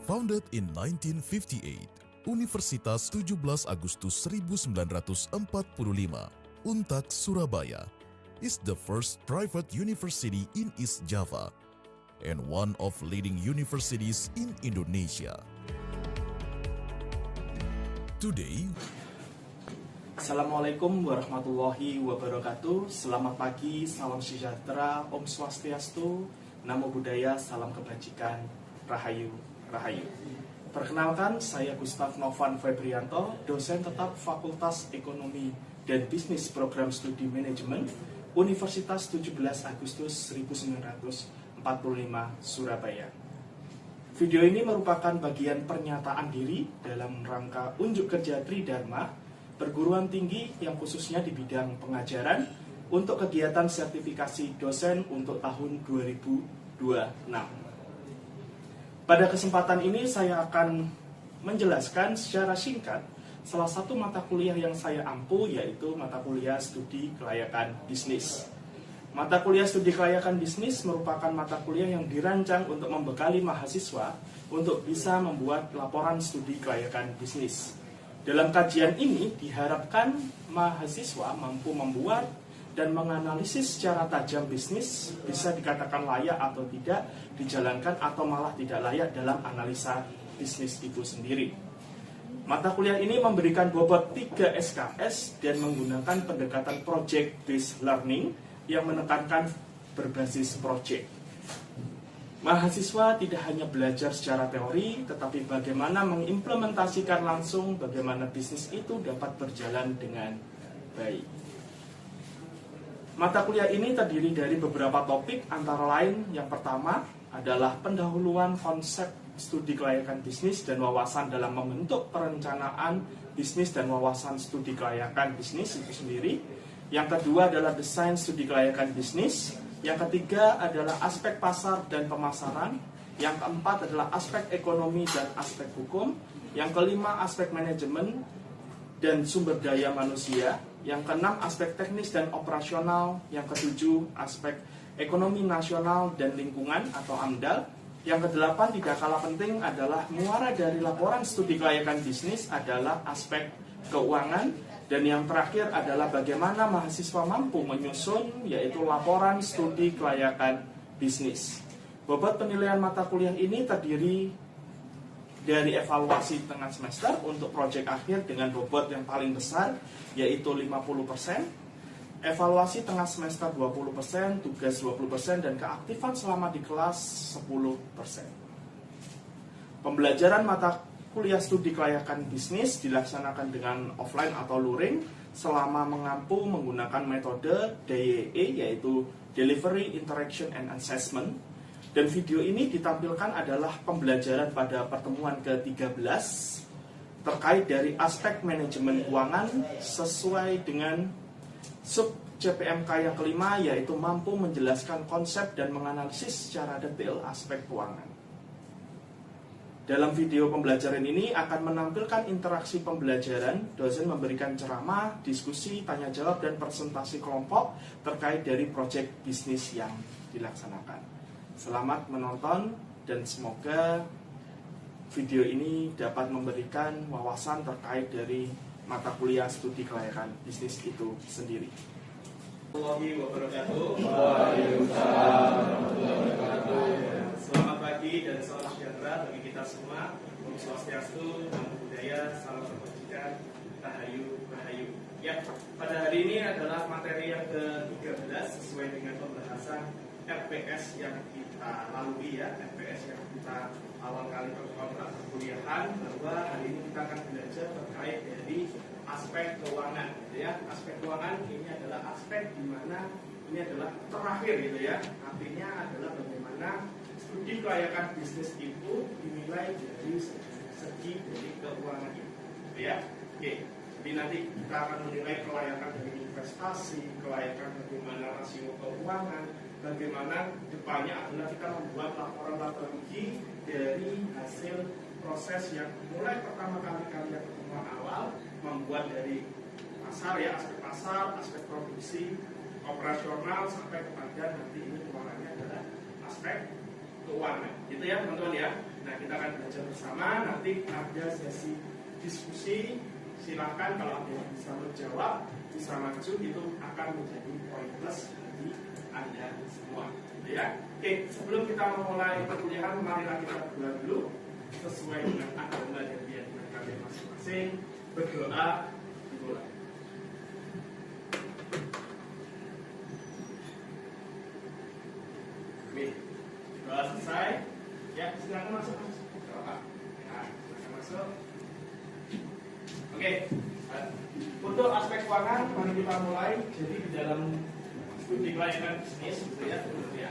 Founded in 1958, Universitas 17 Agustus 1945, Untak, Surabaya, is the first private university in East Java and one of leading universities in Indonesia. Today, Assalamualaikum warahmatullahi wabarakatuh. Selamat pagi, salam sejahtera, Om Swastiastu, Namo Buddhaya, salam kebajikan, Rahayu, Rahayu. Perkenalkan, saya Gustaf Novan Febrianto, dosen tetap Fakultas Ekonomi dan Bisnis Program Studi Manajemen, Universitas 17 Agustus 1945, Surabaya. Video ini merupakan bagian pernyataan diri dalam rangka unjuk kerja Tridharma, perguruan tinggi yang khususnya di bidang pengajaran untuk kegiatan sertifikasi dosen untuk tahun 2026. Pada kesempatan ini saya akan menjelaskan secara singkat salah satu mata kuliah yang saya ampu, yaitu mata kuliah studi kelayakan bisnis. Mata kuliah studi kelayakan bisnis merupakan mata kuliah yang dirancang untuk membekali mahasiswa untuk bisa membuat laporan studi kelayakan bisnis. Dalam kajian ini diharapkan mahasiswa mampu membuat dan menganalisis secara tajam bisnis, bisa dikatakan layak atau tidak dijalankan atau malah tidak layak dalam analisa bisnis itu sendiri. Mata kuliah ini memberikan bobot 3 SKS dan menggunakan pendekatan project based learning yang menekankan berbasis project. Mahasiswa tidak hanya belajar secara teori, tetapi bagaimana mengimplementasikan langsung bagaimana bisnis itu dapat berjalan dengan baik. Mata kuliah ini terdiri dari beberapa topik, antara lain yang pertama adalah pendahuluan konsep studi kelayakan bisnis dan wawasan dalam membentuk perencanaan bisnis dan wawasan studi kelayakan bisnis itu sendiri. Yang kedua adalah desain studi kelayakan bisnis. Yang ketiga adalah aspek pasar dan pemasaran. Yang keempat adalah aspek ekonomi dan aspek hukum. Yang kelima aspek manajemen dan sumber daya manusia. Yang keenam aspek teknis dan operasional. Yang ketujuh aspek ekonomi nasional dan lingkungan atau AMDAL. Yang kedelapan tidak kalah penting adalah muara dari laporan studi kelayakan bisnis adalah aspek keuangan. Dan yang terakhir adalah bagaimana mahasiswa mampu menyusun yaitu laporan studi kelayakan bisnis. Bobot penilaian mata kuliah ini terdiri dari evaluasi tengah semester untuk proyek akhir dengan bobot yang paling besar yaitu 50%, evaluasi tengah semester 20%, tugas 20%, dan keaktifan selama di kelas 10%. Pembelajaran mata kuliah studi kelayakan bisnis dilaksanakan dengan offline atau luring selama mengampu menggunakan metode DIE yaitu Delivery, Interaction, and Assessment. Dan video ini ditampilkan adalah pembelajaran pada pertemuan ke-13 terkait dari aspek manajemen keuangan sesuai dengan sub CPMK yang kelima yaitu mampu menjelaskan konsep dan menganalisis secara detail aspek keuangan. Dalam video pembelajaran ini akan menampilkan interaksi pembelajaran, dosen memberikan ceramah, diskusi, tanya jawab, dan presentasi kelompok terkait dari proyek bisnis yang dilaksanakan. Selamat menonton dan semoga video ini dapat memberikan wawasan terkait dari mata kuliah studi kelayakan bisnis itu sendiri. Selamat pagi dan salam sejahtera bagi kita semua. Om Swastiastu, Namo Buddhaya, salam kebajikan, Rahayu, Rahayu. Ya, pada hari ini adalah materi yang ke-13 sesuai dengan pembahasan FPS yang kita lalui ya, FPS yang kita awal kali perkuliahan perkuliahan, bahwa hari ini kita akan belajar terkait dari aspek keuangan gitu ya. Aspek keuangan ini adalah aspek di mana ini adalah terakhir gitu ya. Artinya adalah bagaimana studi kelayakan bisnis itu dinilai dari segi dari keuangan itu gitu ya. Oke. Jadi nanti kita akan menilai kelayakan dari investasi, kelayakan bagaimana rasio keuangan, bagaimana depannya adalah kita membuat laporan-laporan uji dari hasil proses yang mulai pertama kali kalian pertemuan awal, membuat dari pasar ya, aspek pasar, aspek produksi, operasional, sampai kepada nanti ini keuangannya adalah aspek keuangan. Gitu ya teman-teman ya. Nah, kita akan belajar bersama. Nanti ada sesi diskusi. Silahkan kalau ada yang bisa menjawab, bisa maju, itu akan menjadi poin plus bagi Anda semua. Gitu ya. Oke, sebelum kita memulai perkuliahan, marilah kita berdoa dulu sesuai dengan agama dan keyakinan kalian masing-masing. Berdoa dimulai. Oke, doa selesai. Ya, silakan masuk. Doa. Ya, silakan masuk. Oke, untuk aspek keuangan, mari kita mulai. Jadi di dalam studi kelayakan bisnis, gitu ya, ya.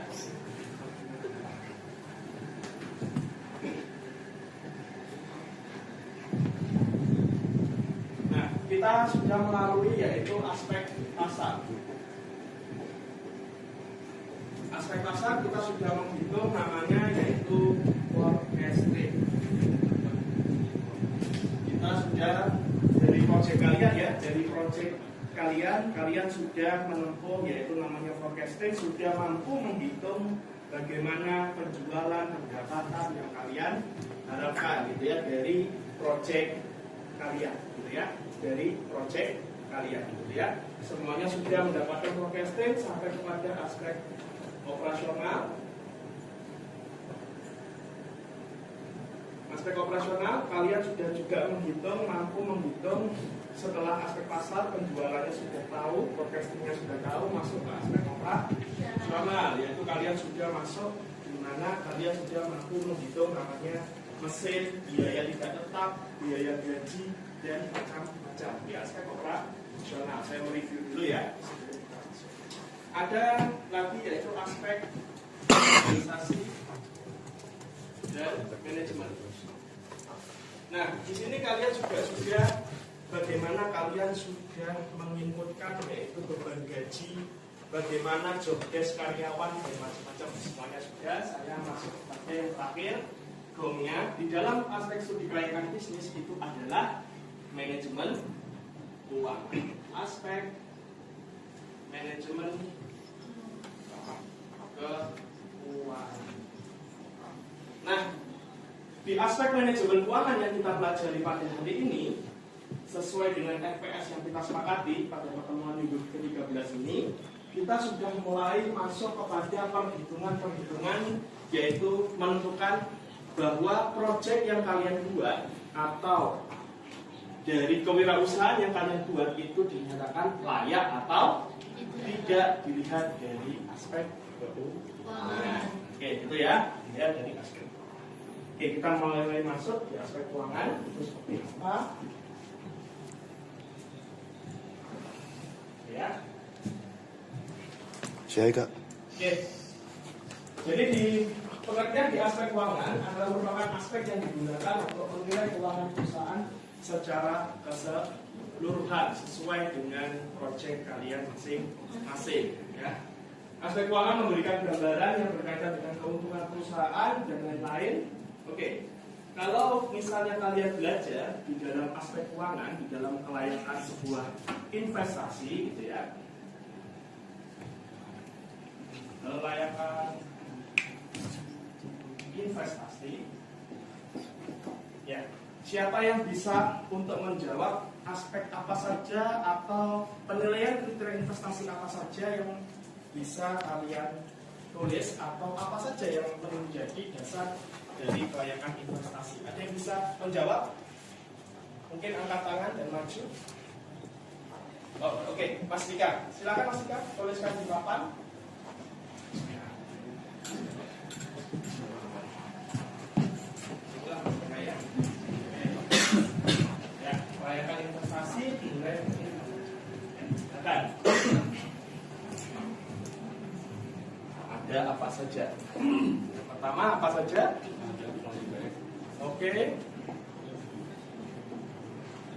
Nah, kita sudah melalui yaitu aspek pasar. Aspek pasar kita sudah menghitung namanya yaitu forecasting. Kita sudah dari project kalian ya, dari project kalian sudah menempuh yaitu namanya forecasting, sudah mampu menghitung bagaimana penjualan pendapatan yang kalian harapkan gitu ya dari project kalian gitu ya, dari project kalian gitu ya. Semuanya sudah mendapatkan forecasting sampai kepada aspek operasional. Aspek operasional kalian sudah juga mampu menghitung setelah aspek pasar, penjualannya sudah tahu, forecastingnya sudah tahu, masuk ke aspek operasional, yaitu kalian sudah masuk di mana kalian sudah mampu menghitung namanya mesin, biaya tidak tetap, biaya gaji, dan macam-macam di aspek operasional. Saya mereview dulu ya. Ada lagi yaitu aspek organisasi dan manajemen. Nah, di sini kalian juga sudah bagaimana kalian sudah menginputkan yaitu beban gaji, bagaimana job desk karyawan dan macam-macam, semuanya sudah. Saya masuk pada yang terakhir, gongnya di dalam aspek studi kelayakan bisnis itu adalah manajemen keuangan. Aspek manajemen keuangan. Nah, di aspek manajemen keuangan yang kita pelajari pada hari ini, sesuai dengan FPS yang kita sepakati pada pertemuan minggu ke-13 ini, kita sudah mulai masuk kepada perhitungan-perhitungan, yaitu menentukan bahwa proyek yang kalian buat atau dari kewirausahaan yang kalian buat itu dinyatakan layak atau tidak dilihat dari aspek keuangan. Oke, gitu ya, dilihat dari aspek. Oke, kita mulai masuk di aspek keuangan itu seperti apa? Ya. Saya Kak. Oke. Jadi di pengertian di aspek keuangan adalah merupakan aspek yang digunakan untuk menilai keuangan perusahaan secara keseluruhan sesuai dengan proyek kalian masing-masing. Ya. Aspek keuangan memberikan gambaran yang berkaitan dengan keuntungan perusahaan dan lain-lain. Oke, kalau misalnya kalian belajar di dalam aspek keuangan, di dalam kelayakan sebuah investasi, gitu ya, kelayakan investasi, ya, siapa yang bisa untuk menjawab aspek apa saja atau penilaian kriteria investasi apa saja yang bisa kalian tulis atau apa saja yang menjadi dasar dari kelayakan investasi? Ada yang bisa menjawab? Mungkin angkat tangan dan maju. Oh, oke, Mas Dika, silakan Mas Dika, tuliskan di papan. Ya, kelayakan investasi dimulai. Akan. Ada apa saja? Pertama apa saja? Oke.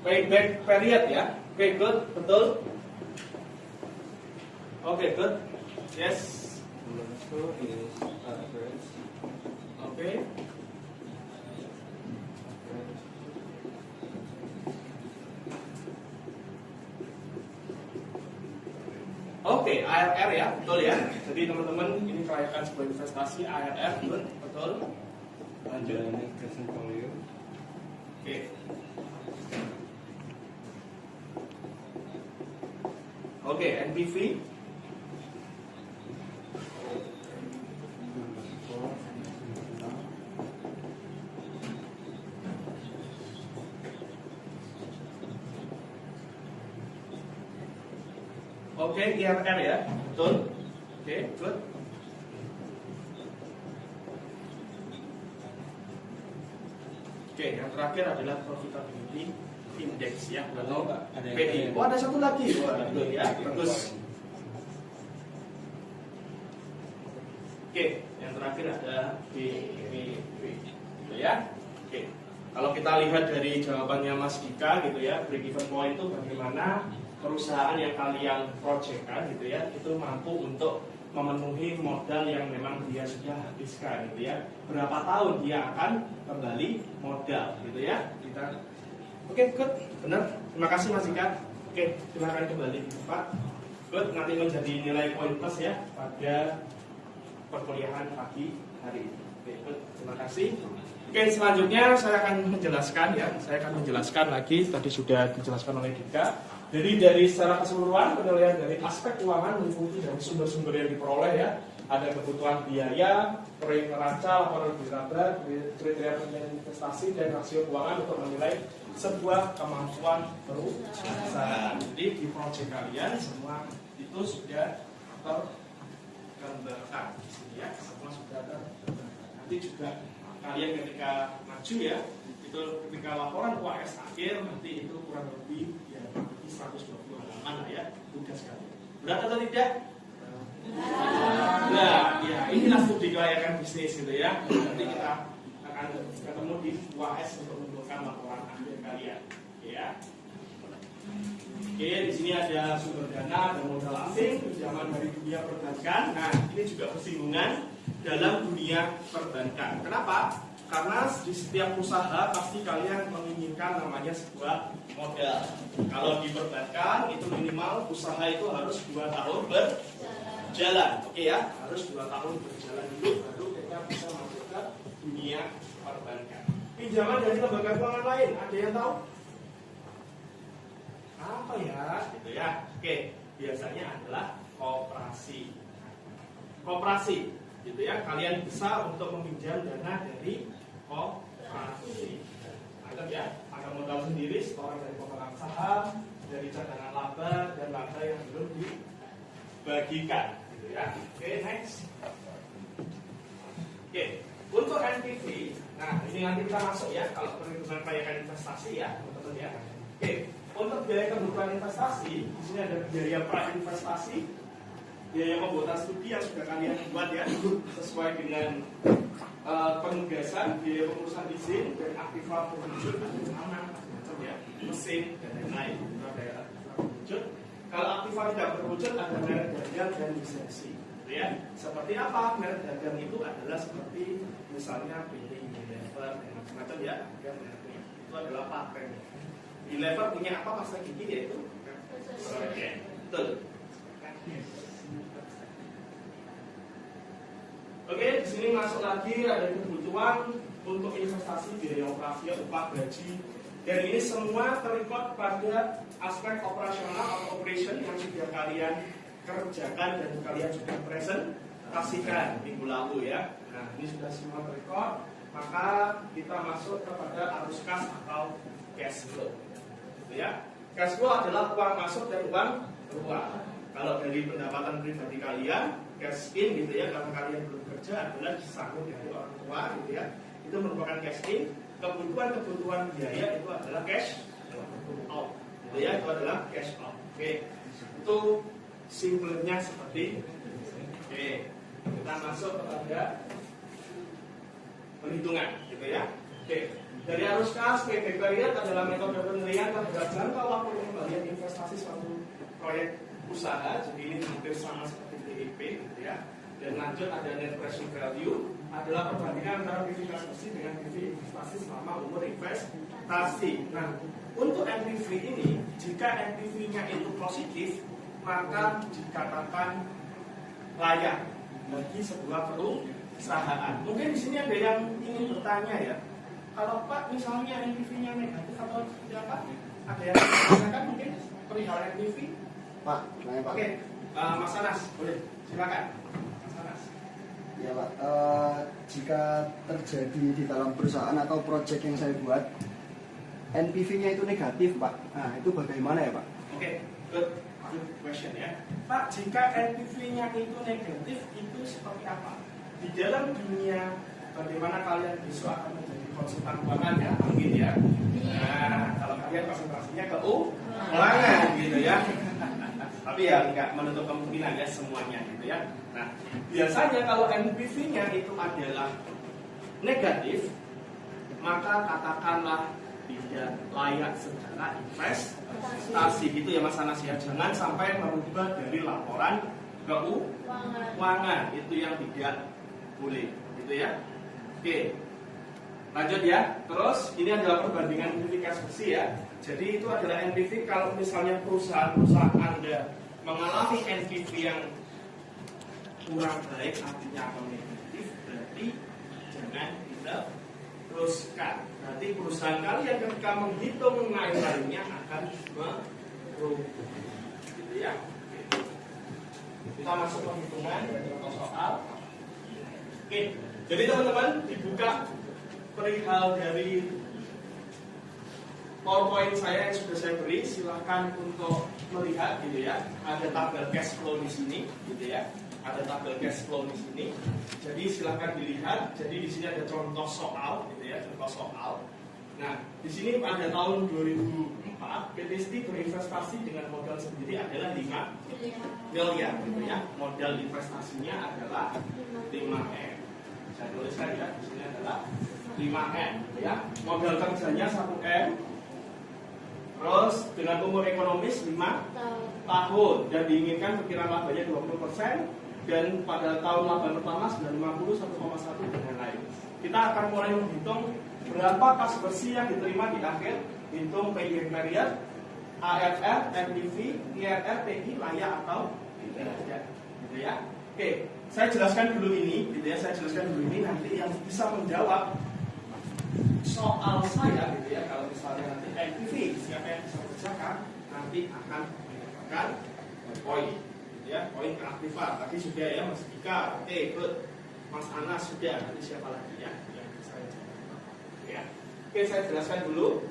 Payback period ya. Oke, good, betul. Oke, good. Yes. Oke. Oke, ARR ya, betul ya. Jadi teman-teman ini kelayakan sebuah investasi ARR, betul. betul. Lanjut. Oke. Oke, NPV. Oke, IRR ya, betul. Oke, good. Oke, yang terakhir adalah profitability index ya, atau PI. Oh, ada satu lagi, wah, betul ya, bagus. Oke, yang terakhir ada BPW, gitu ya. Oke, kalau kita lihat dari jawabannya Mas Dika, gitu ya, break even point itu bagaimana perusahaan yang kalian projectkan, gitu ya, itu mampu untuk memenuhi modal yang memang dia sudah habiskan, gitu ya. Berapa tahun dia akan kembali modal, gitu ya. Oke, good, benar. Terima kasih Mas Dika. Oke, silakan kembali Pak. Good, nanti menjadi nilai poin plus ya pada perkuliahan pagi hari ini. Oke, good, terima kasih. Oke, selanjutnya saya akan menjelaskan ya. Saya akan menjelaskan lagi, tadi sudah dijelaskan oleh Dika. Jadi dari secara keseluruhan penilaian dari aspek keuangan meliputi dari sumber-sumber yang diperoleh ya. Ada kebutuhan biaya, proyek neraca, laporan laba, kriteria penilaian investasi dan rasio keuangan untuk menilai sebuah kemampuan perusahaan. Jadi di proyek kalian semua itu sudah tergambarkan di sini ya, semua sudah tergambarkan. Nanti juga kalian ketika maju ya, itu ketika laporan UAS akhir nanti itu kurang lebih ya 120 halaman lah ya, tugas kalian. Berat atau tidak? Nah, ya inilah studi kelayakan bisnis gitu ya. Nanti kita akan ketemu di UAS untuk menentukan laporan akhir kalian, ya. Oke, di sini ada sumber dana dan modal asing, pinjaman dari dunia perbankan. Nah, ini juga bersinggungan dalam dunia perbankan. Kenapa? Karena di setiap usaha pasti kalian menginginkan namanya sebuah modal. Kalau di perbankan itu minimal usaha itu harus 2 tahun berjalan. Oke ya, harus 2 tahun berjalan dulu baru kita bisa masuk ke dunia perbankan. Pinjaman dari lembaga keuangan lain, ada yang tahu? Apa ya? Gitu ya. Oke, biasanya adalah koperasi. Koperasi, gitu ya. Kalian bisa untuk meminjam dana dari koperasi. Anggap ya, ada modal sendiri, setoran dari pemegang saham, dari cadangan laba dan laba yang belum dibagikan, gitu ya. Oke, next. Oke, untuk NPV, nah ini nanti kita masuk ya, kalau perhitungan kelayakan investasi ya, teman-teman ya. Oke, untuk biaya kebutuhan investasi, di sini ada biaya pra-investasi, biaya pembuatan studi yang sudah kalian buat ya, sesuai dengan penugasan, biaya pengurusan izin dan aktiva penwujud, macam ya, mesin dan lain-lain. Itu ada aktiva penwujud. Kalau aktiva tidak berwujud ada merek dagang dan lisensi. Ya, seperti apa merek dagang itu adalah seperti misalnya PT Unilever dan macam-macam ya, yang mereknya itu adalah paten. Unilever punya apa pasta gigi yaitu? Oke, betul. Oke, di sini masuk lagi ada kebutuhan untuk investasi biaya operasi, upah, gaji, dan ini semua terikut pada aspek operasional atau operation yang sudah kalian kerjakan dan kalian sudah presentasikan minggu lalu ya. Nah, ini sudah semua terikut, maka kita masuk kepada arus kas atau cash flow. Gitu ya. Cash flow adalah uang masuk dan uang keluar. Kalau dari pendapatan pribadi kalian, cash in gitu ya, karena kalian belum kerja adalah disangkut dari orang tua gitu ya, itu merupakan cash in. Kebutuhan biaya itu adalah cash out gitu ya, itu adalah cash out. Oke, itu simpelnya seperti oke, kita masuk kepada perhitungan gitu ya. Oke, dari arus kas payback period adalah metode penilaian terhadap jangka waktu pengembalian investasi suatu proyek usaha, jadi ini hampir sama seperti DIP gitu ya. Dan lanjut ada net present value, adalah perbandingan antara PV investasi dengan PV investasi selama umur investasi. Nah, untuk NPV ini, jika NPV-nya itu positif, maka dikatakan layak bagi sebuah perusahaan. perusahaan. Mungkin di sini ada yang ingin bertanya ya. Kalau Pak misalnya NPV-nya negatif atau tidak apa? Ada yang menanyakan mungkin perihal NPV? Pak, nanya Pak. Oke, Mas Anas, boleh silakan. Mas Anas. Ya Pak, jika terjadi di dalam perusahaan atau proyek yang saya buat, NPV-nya itu negatif Pak. Nah, itu bagaimana ya Pak? Oke, good question ya. Pak, jika NPV-nya itu negatif, itu seperti apa? Di dalam dunia, bagaimana kalian besok akan menjadi konsultan keuangan ya, mungkin ya. Nah, kalau kalian konsentrasinya ke keuangan gitu ya. Tapi ya nggak menutup kemungkinan ya semuanya gitu ya. Nah, biasanya kalau NPV-nya itu adalah negatif, maka katakanlah tidak layak secara investasi gitu ya Mas Anas ya. Jangan sampai merubah dari laporan keuangan, itu yang tidak boleh gitu ya. Oke, lanjut ya. Terus ini adalah perbandingan NPV bersih ya. Jadi itu adalah NPV kalau misalnya perusahaan Anda mengalami NPV yang kurang baik, artinya apa negatif, berarti jangan diteruskan. Berarti perusahaan kalian ketika menghitung lain-lainnya akan merugi, gitu ya. Kita masuk penghitungan dari contoh soal. Oke, jadi teman-teman dibuka perihal dari PowerPoint saya yang sudah saya beri, silahkan untuk melihat gitu ya. Ada tabel cash flow di sini, gitu ya. Ada tabel cash flow di sini. Jadi silahkan dilihat. Jadi di sini ada contoh soal, gitu ya, contoh soal. Nah, di sini pada tahun 2004, PT STI berinvestasi dengan modal sendiri adalah 5 miliar, gitu ya. Modal investasinya adalah 5M. Saya tuliskan ya, di sini adalah 5M, gitu ya. Modal kerjanya 1M. Terus dengan umur ekonomis 5 tahun dan diinginkan perkiraan labanya 20% dan pada tahun laba pertama 950 1,1 dan lain-lain. Kita akan mulai menghitung berapa kas bersih yang diterima di akhir, hitung PI period, AFR, NPV, IRR, PI layak atau tidak, gitu ya. Oke, saya jelaskan dulu ini, gitu ya. Saya jelaskan dulu ini, nanti yang bisa menjawab soal saya gitu ya, kalau misalnya nanti NPV siapa yang bisa kerjakan nanti akan mendapatkan poin gitu ya, poin keaktifan. Tadi sudah ya Mas Dika, oke, good. Mas Anas sudah, nanti siapa lagi ya yang bisa ya. Oke, saya jelaskan dulu.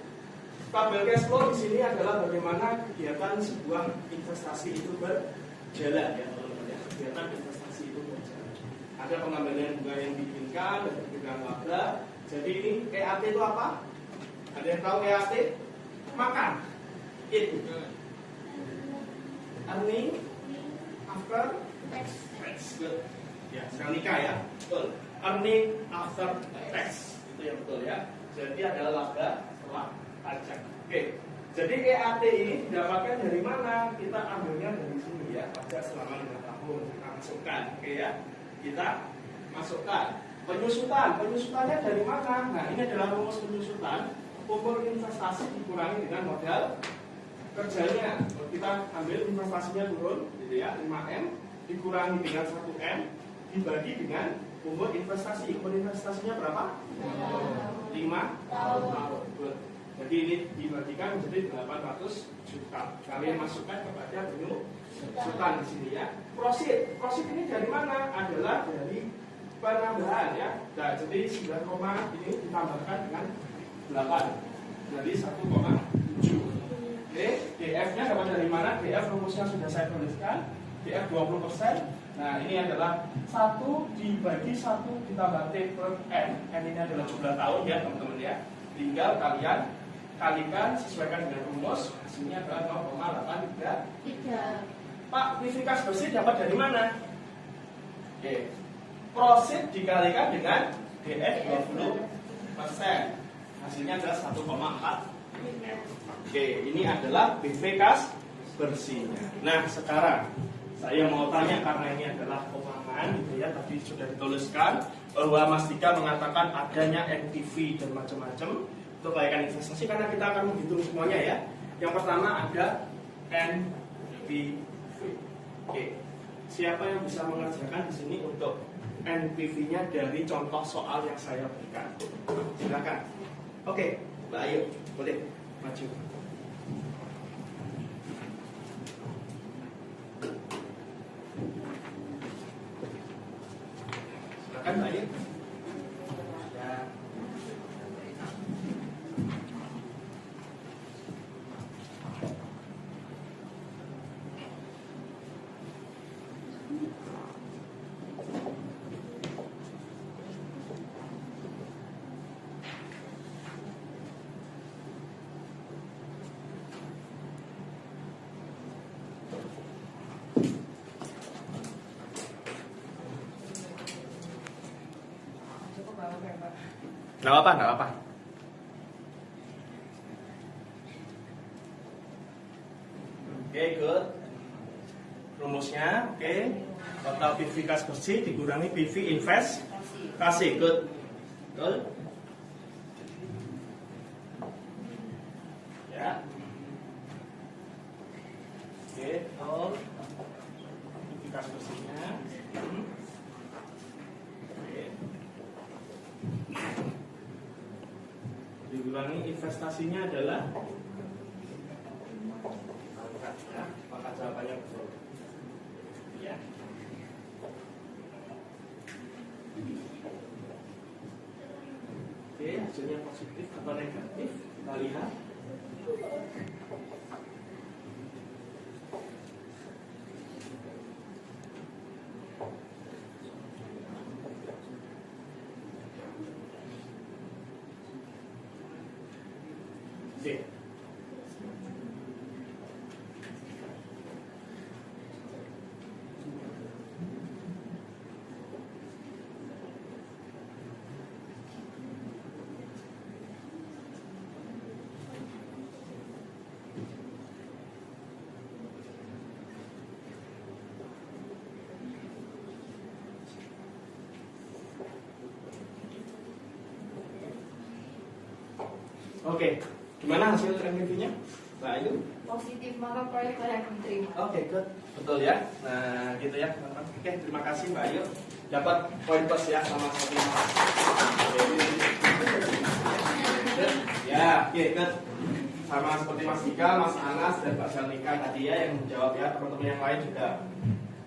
Tabel cash flow di sini adalah bagaimana kegiatan sebuah investasi itu berjalan ya teman-teman ya. Kegiatan investasi itu berjalan. Ada pengambilan bunga yang diinginkan, ada perkiraan laba. Jadi ini EAT itu apa? Ada yang tahu EAT? Makan. Eat. Earning after tax. Good. Ya, sedang nikah ya. Betul. Earning after tax. Itu yang betul ya. Jadi adalah laba setelah pajak. Oke. Jadi EAT ini didapatkan dari mana? Kita ambilnya dari sini ya. Pajak selama 5 tahun. Kita masukkan. Oke ya. Kita masukkan. Penyusutannya dari mana? Nah, ini adalah rumus penyusutan. Umur investasi dikurangi dengan modal kerjanya. Kita ambil investasinya turun, gitu ya, 5M dikurangi dengan 1M dibagi dengan umur investasi. Umur investasinya berapa? 5 tahun. Jadi ini dibagikan menjadi 800 juta. Kalian masukkan kepada penyusutan di sini ya. Proceed ini dari mana? Adalah dari penambahan ya. Nah, jadi 9, ini ditambahkan dengan 8. Jadi 1,7. Oke, DF-nya dapat dari mana? DF rumusnya sudah saya tuliskan. DF 20%. Nah, ini adalah 1 dibagi 1 ditambah T per N. N ini adalah jumlah tahun ya, teman-teman ya. Tinggal kalian kalikan sesuaikan dengan rumus. Hasilnya adalah 0,833. Pak, kuifikas bersih dapat dari mana? Oke. Proceed dikalikan dengan DF 20%. Hasilnya adalah 1,4. Oke, ini adalah BV kas bersihnya. Nah, sekarang saya mau tanya karena ini adalah keuangan gitu ya, tadi sudah dituliskan bahwa Mas Dika mengatakan adanya NPV dan macam-macam untuk kelayakan investasi karena kita akan menghitung semuanya ya. Yang pertama ada NPV. Oke. Siapa yang bisa mengerjakan di sini untuk NPV-nya dari contoh soal yang saya berikan. Silakan. Oke, Mbak Ayu, boleh maju. Silakan Mbak Ayu. Ya. Nggak apa-apa, nggak apa-apa. Oke, good. Rumusnya, oke. Total PV kas bersih dikurangi PV investasi, good. Betul? Ya. Oke, betul. PV kas bersihnya. Oke. Dikurangi investasinya adalah ya, maka jawabannya betul. Ya. Oke, hasilnya positif atau negatif? Kita lihat. Oke. Oke, gimana hasil NPV-nya, Mbak Ayu? Positif, maka proyek layak diterima. Oke, good. Betul ya. Nah, gitu ya, teman-teman. Oke, terima kasih Mbak Ayu. Dapat poin plus ya sama seperti Mas. Ya, oke, good. Sama seperti Mas Dika, Mas Anas, dan Pak Salika tadi ya yang menjawab ya. Teman-teman yang lain juga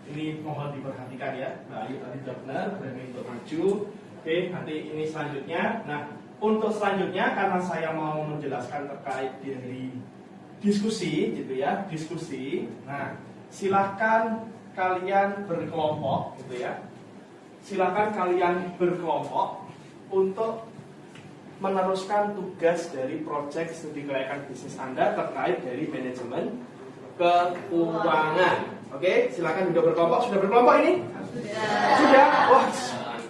ini mohon diperhatikan ya. Mbak Ayu tadi sudah benar, berani untuk maju. Oke, nanti ini selanjutnya. Nah, untuk selanjutnya karena saya mau menjelaskan terkait dari diskusi gitu ya, diskusi. Nah, silahkan kalian berkelompok gitu ya. Silahkan kalian berkelompok untuk meneruskan tugas dari proyek studi kelayakan bisnis Anda terkait dari manajemen keuangan. Oke, silahkan juga berkelompok. Sudah berkelompok ini? Sudah. Wah,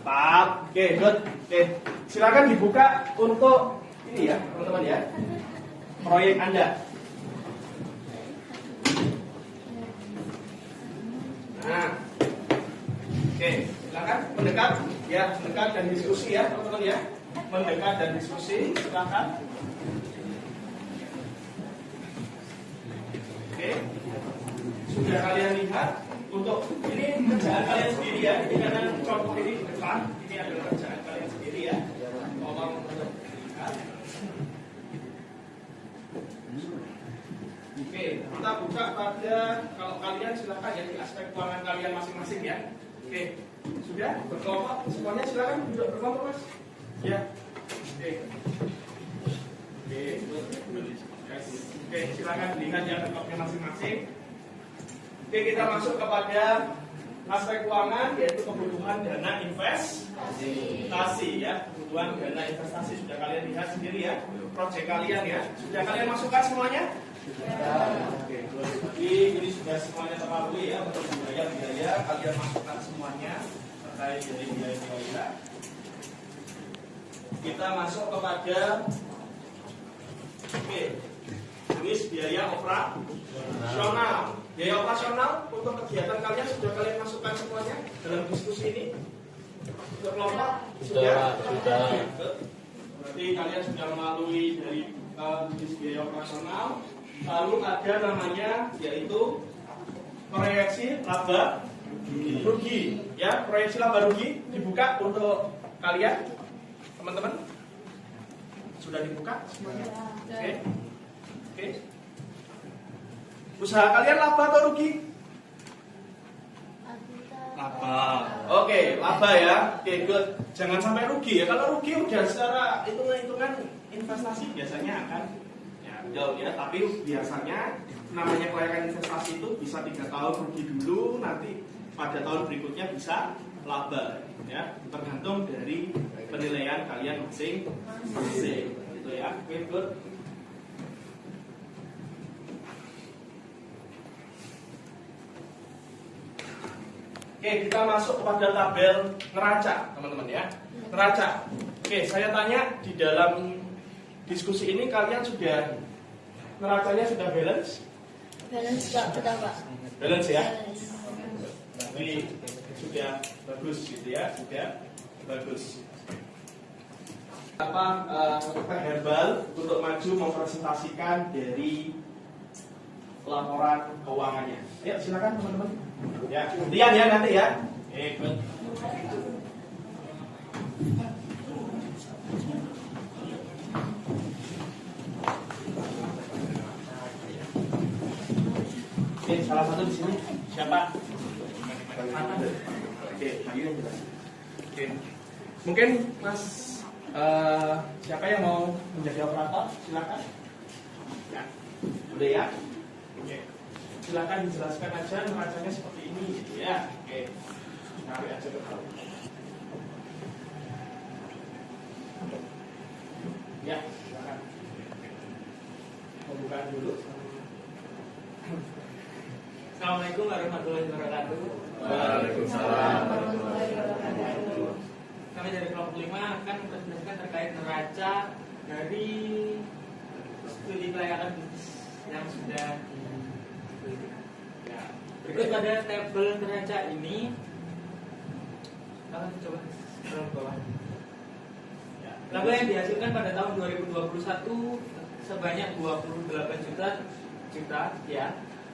mantap. Oke, good. Oke, silahkan dibuka untuk ini ya, teman-teman ya. Proyek Anda. Nah, oke, silakan mendekat ya, mendekat dan diskusi ya, teman-teman ya. Mendekat dan diskusi, silakan. Oke, sudah kalian lihat untuk ini kerjaan kalian sendiri ya. Ini karena contoh ini di depan, ini adalah kerjaan kalian sendiri ya. Tolong lihat. Oke, kita buka pada kalau kalian silahkan ya di aspek keuangan kalian masing-masing ya. Oke, sudah berkelompok semuanya silahkan duduk berkelompok Mas. Ya. Oke. Oke, silakan lihat ya kelompoknya masing-masing. Oke, kita masuk kepada aspek keuangan yaitu kebutuhan dana investasi ya. Kebutuhan dana investasi sudah kalian lihat sendiri ya. Proyek kalian ya. Sudah kalian masukkan semuanya? Oke, jadi ini sudah semuanya terlalui ya untuk biaya-biaya kalian masukkan semuanya terkait dari biaya-biaya. Kita masuk kepada jenis biaya operasional. Biaya operasional untuk kegiatan kalian sudah kalian masukkan semuanya dalam diskusi ini. Sudah kelompok? Sudah. Berarti kalian sudah melalui dari jenis biaya operasional. Lalu ada namanya yaitu proyeksi laba Rugi. Ya, proyeksi laba rugi dibuka untuk kalian, teman-teman. Sudah dibuka semuanya? Oke. Oke. Usaha kalian laba atau rugi? Laba. Oke, laba ya. Oke, good. Jangan sampai rugi ya. Kalau rugi udah secara hitungan investasi biasanya akan ya jauh ya. Tapi biasanya namanya kelayakan investasi itu bisa 3 tahun rugi dulu, nanti pada tahun berikutnya bisa laba ya. Tergantung dari penilaian kalian masing-masing. Gitu ya. Oke, good. Oke, kita masuk kepada tabel neraca, teman-teman ya. Neraca. Oke, saya tanya di dalam diskusi ini kalian sudah neracanya sudah balance? Balance Pak, betul Pak. Balance ya. Balance. Jadi sudah bagus gitu ya, sudah bagus. Pak Herbal untuk maju mempresentasikan dari laporan keuangannya. Ya, silakan teman-teman. Ya, kemudian ya nanti ya. Good. Oke, salah satu di sini siapa? Oke, Ayu yang jelas. Oke, mungkin Mas siapa yang mau menjadi operator? Silakan. Ya, udah ya. Oke, silakan dijelaskan aja neracanya seperti ini, gitu ya. Oke, tarik aja ke bawah. Ya, silakan. Pembukaan dulu. Assalamualaikum warahmatullahi wabarakatuh. Waalaikumsalam. Kami dari kelompok 5 akan mempresentasikan terkait neraca dari studi kelayakan bisnis yang sudah ya. Berikut pada tabel neraca ini. Coba scroll bawah. Laba yang dihasilkan pada tahun 2021 sebanyak 28 juta ya.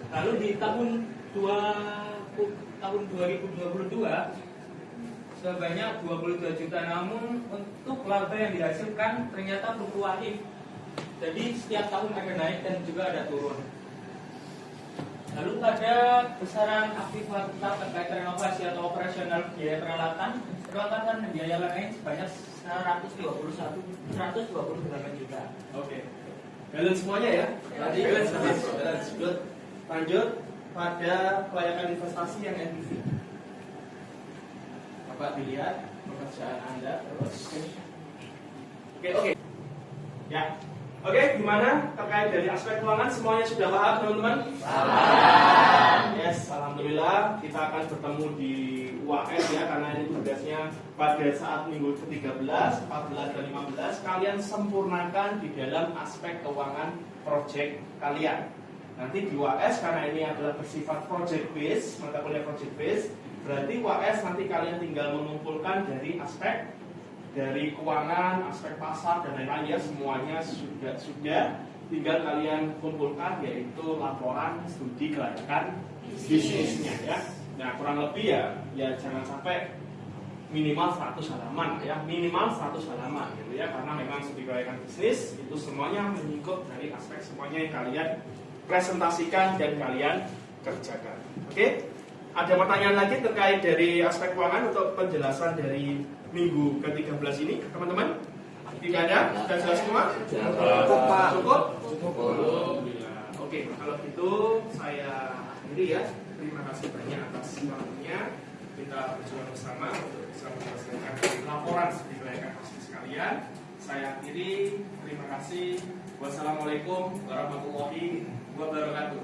Lalu di tahun 2022 sebanyak 22 juta, namun untuk laba yang dihasilkan ternyata fluktuatif. Jadi setiap tahun ada naik dan juga ada turun. Lalu pada besaran aktivitas terkait renovasi atau operasional biaya peralatan dan biaya lain sebanyak 128 juta. Oke. Balance semuanya ya? Balance. Good. Lanjut pada kelayakan investasi yang NPV. Bapak dilihat pekerjaan Anda terus. Oke. Ya. Oke, gimana terkait dari aspek keuangan semuanya sudah paham, teman-teman? Paham. Yes, alhamdulillah kita akan bertemu di UAS ya, karena ini tugasnya pada saat minggu ke-13, 14 dan 15 kalian sempurnakan di dalam aspek keuangan project kalian. Nanti di UAS karena ini adalah bersifat project base, mata kuliah project base, berarti UAS nanti kalian tinggal mengumpulkan dari aspek dari keuangan, aspek pasar dan lain-lain ya, semuanya sudah tinggal kalian kumpulkan, yaitu laporan studi kelayakan bisnisnya ya. Nah, kurang lebih ya jangan sampai minimal 100 halaman ya, minimal 100 halaman gitu ya, karena memang studi kelayakan bisnis itu semuanya menyingkup dari aspek semuanya yang kalian presentasikan dan kalian kerjakan. Oke? Ada pertanyaan lagi terkait dari aspek keuangan untuk penjelasan dari minggu ke-13 ini, teman-teman? Tidak ada? Sudah jelas semua? Cukup, Pak. Cukup? Oke, kalau gitu saya akhiri ya. Terima kasih banyak atas waktunya. Kita berjuang bersama untuk bisa menyelesaikan laporan studi kelayakan bisnis kalian. Saya akhiri. Terima kasih. Wassalamualaikum warahmatullahi wabarakatuh.